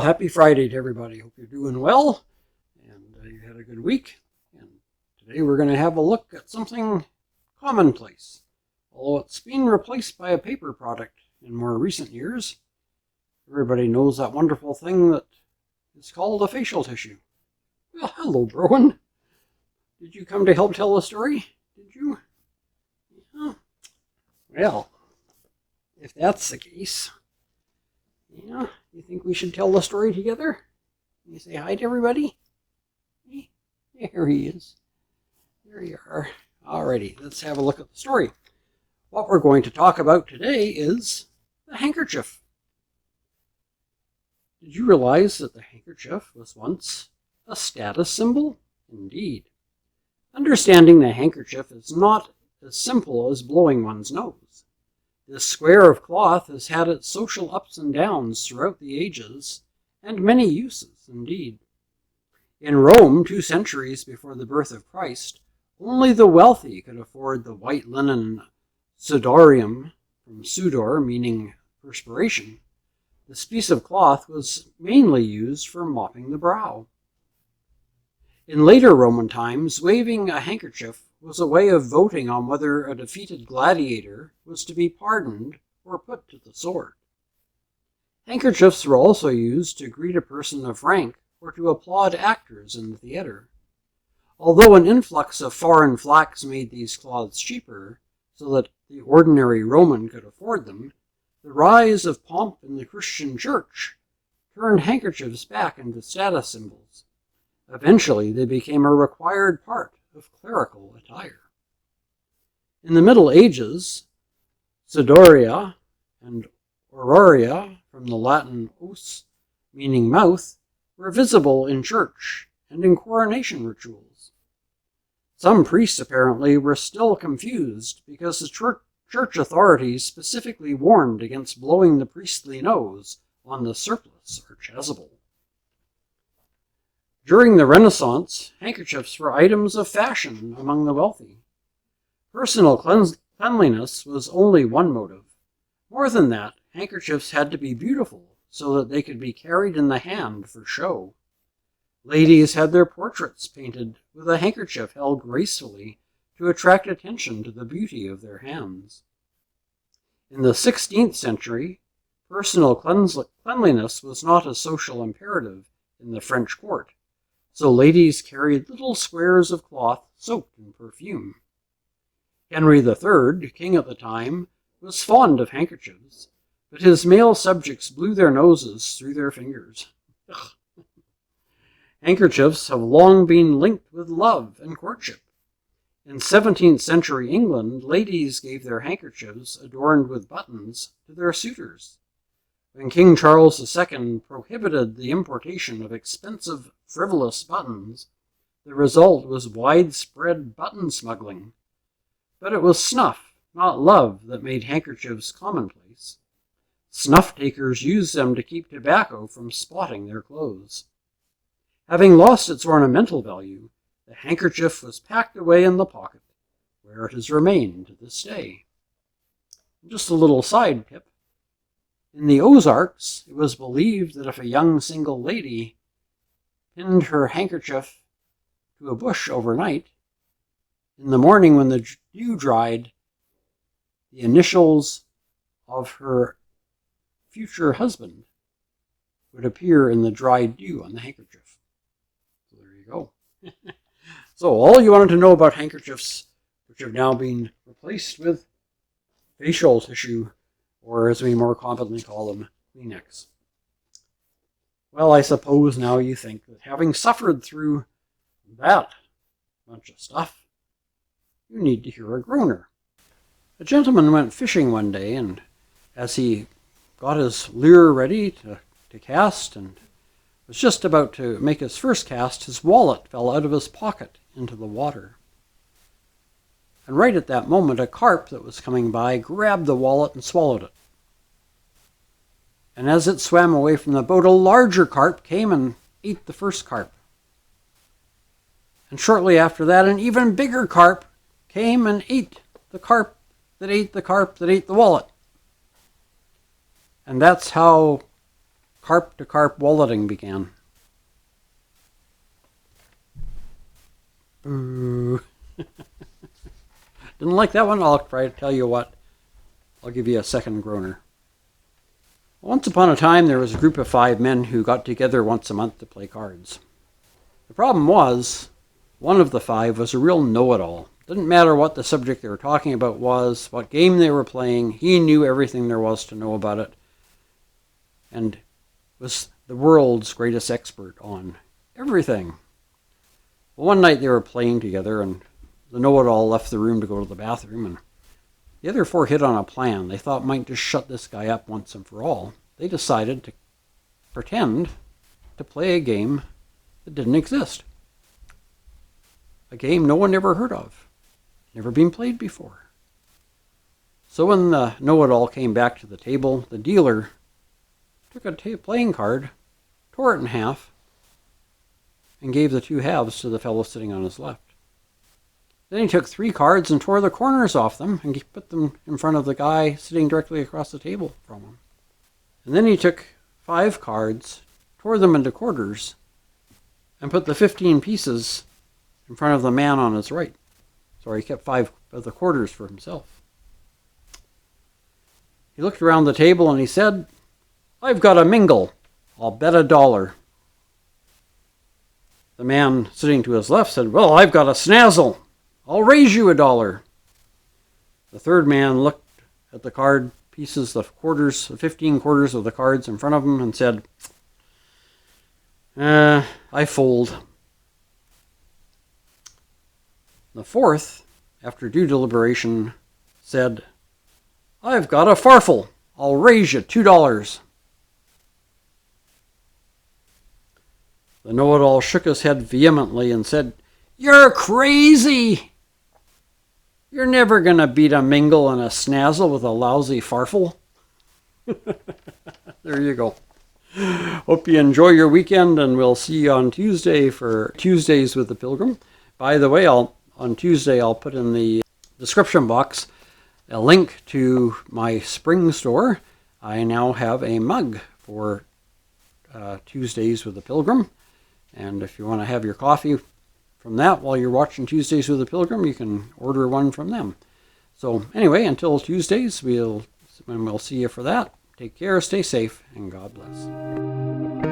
happy Friday to everybody. Hope you're doing well and you had a good week. And today we're going to have a look at something commonplace. Although it's been replaced by a paper product in more recent years, everybody knows that wonderful thing that is called a facial tissue. Well, hello, Browan. Did you come to help tell the story? Did you? Yeah. Well, if that's the case, yeah, you think we should tell the story together? Can you say hi to everybody? There he is. There you are. Alrighty, let's have a look at the story. What we're going to talk about today is the handkerchief. Did you realize that the handkerchief was once a status symbol? Indeed. Understanding the handkerchief is not as simple as blowing one's nose. This square of cloth has had its social ups and downs throughout the ages, and many uses indeed. In Rome, 2 centuries before the birth of Christ, only the wealthy could afford the white linen sudorium, from sudor meaning perspiration. This piece of cloth was mainly used for mopping the brow. In later Roman times, waving a handkerchief was a way of voting on whether a defeated gladiator was to be pardoned or put to the sword. Handkerchiefs were also used to greet a person of rank or to applaud actors in the theater. Although an influx of foreign flax made these cloths cheaper, so that the ordinary Roman could afford them, the rise of pomp in the Christian church turned handkerchiefs back into status symbols. Eventually, they became a required part of clerical attire. In the Middle Ages, sudoria and aureoria, from the Latin os, meaning mouth, were visible in church and in coronation rituals. Some priests apparently were still confused because the church authorities specifically warned against blowing the priestly nose on the surplice or chasuble. During the Renaissance, handkerchiefs were items of fashion among the wealthy. Personal cleanliness was only one motive. More than that, handkerchiefs had to be beautiful so that they could be carried in the hand for show. Ladies had their portraits painted with a handkerchief held gracefully to attract attention to the beauty of their hands. In the 16th century, personal cleanliness was not a social imperative in the French court, so ladies carried little squares of cloth soaked in perfume. Henry III, king at the time, was fond of handkerchiefs, but his male subjects blew their noses through their fingers. Handkerchiefs have long been linked with love and courtship. In 17th century England, ladies gave their handkerchiefs adorned with buttons to their suitors. When King Charles II prohibited the importation of expensive, frivolous buttons, the result was widespread button smuggling. But it was snuff, not love, that made handkerchiefs commonplace. Snuff takers used them to keep tobacco from spotting their clothes. Having lost its ornamental value, the handkerchief was packed away in the pocket, where it has remained to this day. Just a little side tip. In the Ozarks, it was believed that if a young single lady pinned her handkerchief to a bush overnight, in the morning when the dew dried, the initials of her future husband would appear in the dried dew on the handkerchief. So there you go. So all you wanted to know about handkerchiefs, which have now been replaced with facial tissue, or as we more commonly call them, Kleenex. Well, I suppose now you think that having suffered through that bunch of stuff, you need to hear a groaner. A gentleman went fishing one day, and as he got his lure ready to cast and was just about to make his first cast, his wallet fell out of his pocket into the water. And right at that moment, a carp that was coming by grabbed the wallet and swallowed it. And as it swam away from the boat, a larger carp came and ate the first carp. And shortly after that, an even bigger carp came and ate the carp that ate the carp that ate the wallet. And that's how carp-to-carp walleting began. Boo. Didn't like that one? I'll try to tell you what. I'll give you a second groaner. Once upon a time, there was a group of 5 men who got together once a month to play cards. The problem was, one of the 5 was a real know-it-all. Didn't matter what the subject they were talking about was, what game they were playing, he knew everything there was to know about it, and was the world's greatest expert on everything. Well, one night they were playing together, and the know-it-all left the room to go to the bathroom, and the other 4 hit on a plan they thought might just shut this guy up once and for all. They decided to pretend to play a game that didn't exist. A game no one ever heard of. Never been played before. So when the know-it-all came back to the table, the dealer took a playing card, tore it in half, and gave the 2 halves to the fellow sitting on his left. Then he took 3 cards and tore the corners off them and he put them in front of the guy sitting directly across the table from him. And then he took 5 cards, tore them into quarters, and put the 15 pieces in front of the man on his right. So he kept 5 of the quarters for himself. He looked around the table and he said, "I've got a mingle. I'll bet $1. The man sitting to his left said, "Well, I've got a snazzle. I'll raise you $1. The third man looked at the card pieces, the 15 quarters of the cards in front of him and said, I fold. The fourth, after due deliberation, said, "I've got a farfel. I'll raise you $2. The know-it-all shook his head vehemently and said, "You're crazy! You're never going to beat a mingle and a snazzle with a lousy farfel." There you go. Hope you enjoy your weekend, and we'll see you on Tuesday for Tuesdays with the Pilgrim. By the way, on Tuesday I'll put in the description box a link to my spring store. I now have a mug for Tuesdays with the Pilgrim. And if you want to have your coffee from that while you're watching Tuesdays with the Pilgrim, you can order one from them. So anyway, until Tuesdays, we'll see you for that. Take care, stay safe, and God bless.